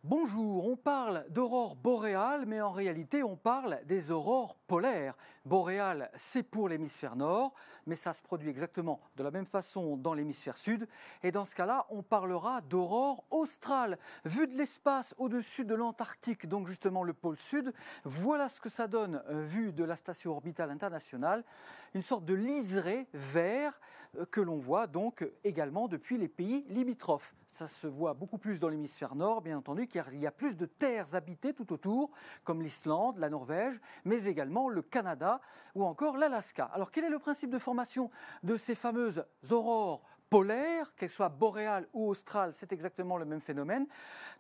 Bonjour, on parle d'aurore boréale, mais en réalité on parle des aurores polaires. Boréale, c'est pour l'hémisphère nord, mais ça se produit exactement de la même façon dans l'hémisphère sud. Et dans ce cas-là, on parlera d'aurore australe. Vue de l'espace au-dessus de l'Antarctique, donc justement le pôle sud, voilà ce que ça donne vue de la station orbitale internationale. Une sorte de liseré vert que l'on voit donc également depuis les pays limitrophes. Ça se voit beaucoup plus dans l'hémisphère nord, bien entendu, car il y a plus de terres habitées tout autour, comme l'Islande, la Norvège, mais également le Canada ou encore l'Alaska. Alors quel est le principe de formation de ces fameuses aurores polaires, qu'elles soient boréales ou australes, c'est exactement le même phénomène.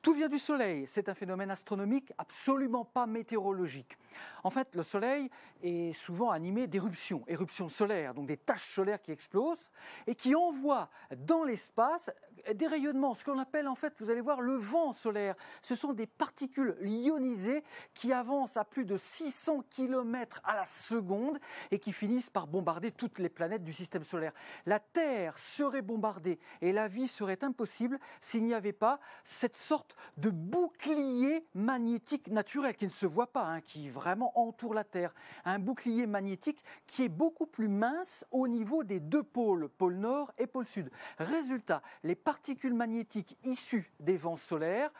Tout vient du Soleil, c'est un phénomène astronomique, absolument pas météorologique. En fait, le Soleil est souvent animé d'éruptions, éruptions solaires, donc des taches solaires qui explosent et qui envoient dans l'espace des rayonnements, ce qu'on appelle en fait, vous allez voir, le vent solaire. Ce sont des particules ionisées qui avancent à plus de 600 km à la seconde et qui finissent par bombarder toutes les planètes du système solaire. La Terre serait bombardée et la vie serait impossible s'il n'y avait pas cette sorte de bouclier magnétique naturel qui ne se voit pas, qui vraiment entoure la Terre. Un bouclier magnétique qui est beaucoup plus mince au niveau des deux pôles, pôle nord et pôle sud. Résultat, les particules magnétiques issues des vents solaires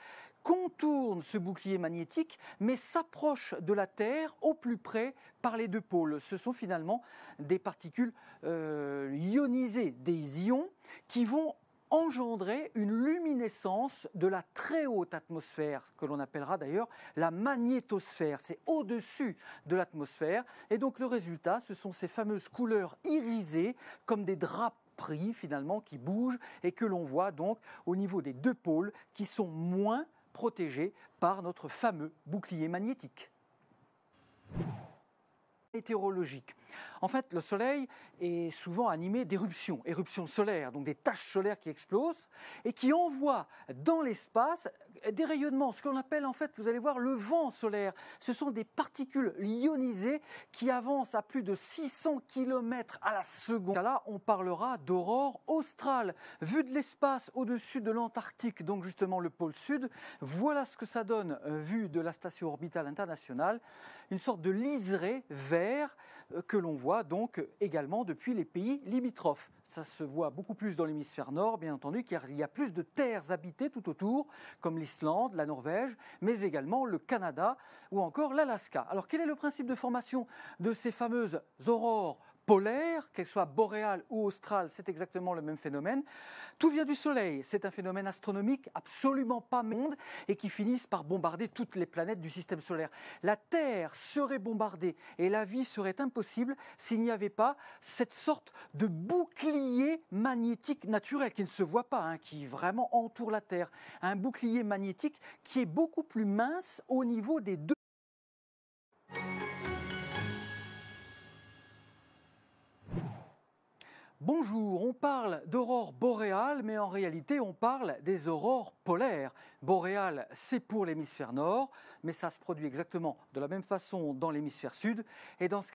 contournent ce bouclier magnétique, mais s'approchent de la Terre au plus près par les deux pôles. Ce sont finalement des particules ionisées, des ions qui vont engendrer une luminescence de la très haute atmosphère, que l'on appellera d'ailleurs la magnétosphère. C'est au-dessus de l'atmosphère. Et donc le résultat, ce sont ces fameuses couleurs irisées, comme des draperies finalement qui bougent et que l'on voit donc au niveau des deux pôles qui sont moins protégés par notre fameux bouclier magnétique. Météorologique. En fait, le Soleil est souvent animé d'éruptions, éruptions solaires, donc des taches solaires qui explosent et qui envoient dans l'espace des rayonnements, ce qu'on appelle en fait, vous allez voir, le vent solaire. Ce sont des particules ionisées qui avancent à plus de 600 km à la seconde. Là, on parlera d'aurore australe. Vue de l'espace au-dessus de l'Antarctique, donc justement le pôle sud, voilà ce que ça donne vue de la station orbitale internationale. Une sorte de liseré vert que l'on voit donc également depuis les pays limitrophes. Ça se voit beaucoup plus dans l'hémisphère nord, bien entendu, car il y a plus de terres habitées tout autour, comme l'Islande, la Norvège, mais également le Canada ou encore l'Alaska. Alors quel est le principe de formation de ces fameuses aurores polaires, qu'elles soient boréales ou australes, c'est exactement le même phénomène. Tout vient du Soleil, c'est un phénomène astronomique absolument pas monde et qui finissent par bombarder toutes les planètes du système solaire. La Terre serait bombardée et la vie serait impossible s'il n'y avait pas cette sorte de bouclier magnétique naturel qui ne se voit pas, qui vraiment entoure la Terre. Un bouclier magnétique qui est beaucoup plus mince au niveau des deux. Bonjour, on parle d'aurore boréale, mais en réalité on parle des aurores polaires. Boréale, c'est pour l'hémisphère nord, mais ça se produit exactement de la même façon dans l'hémisphère sud. Et dans ce